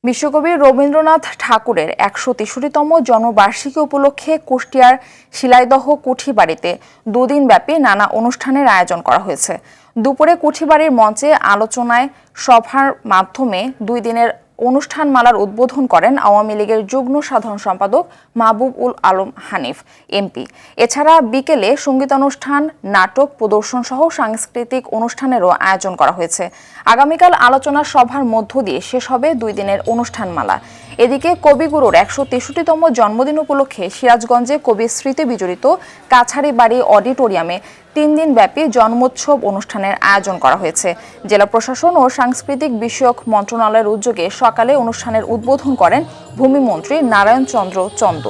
বিশ্বকবি রবীন্দ্রনাথ ঠাকুরের ১৬৩তম জন্মবার্ষিকী উপলক্ষে কুষ্টিয়ার শিলাইদহ কুঠিবাড়িতে দুদিনব্যাপী নানা অনুষ্ঠানের আয়োজন করা হয়েছে। দুপুরে কুঠিবাড়ির মঞ্চে আলোচনায় সভার মাধ্যমে ২ দিনের অনুষ্ঠানমালার উদ্বোধন করেন আওয়ামী লীগের যুগ্ম সাধারণ সম্পাদক মাহবুব উল আলম হানিফ এমপি। এছাড়া বিকেলে সঙ্গীতানুষ্ঠান, নাটক প্রদর্শন সহ সাংস্কৃতিক অনুষ্ঠানেরও আয়োজন করা হয়েছে। আগামীকাল আলোচনা সভার মধ্য দিয়ে শেষ হবে ২ দিনের অনুষ্ঠানমালা। এদিকে কবিগুরুর ১৬৩তম জন্মদিন উপলক্ষে সিরাজগঞ্জে কবি স্মৃতি বিজড়িত কাছারিবাড়ি অডিটোরিয়ামে ৩ দিনব্যাপী জন্মোৎসব অনুষ্ঠানের আয়োজন করা হয়েছে। জেলা প্রশাসন ও সাংস্কৃতিক বিষয়ক মন্ত্রণালয়ের উদ্যোগে সকালে অনুষ্ঠানের উদ্বোধন করেন ভূমিমন্ত্রী নারায়ণ চন্দ্র চন্দ।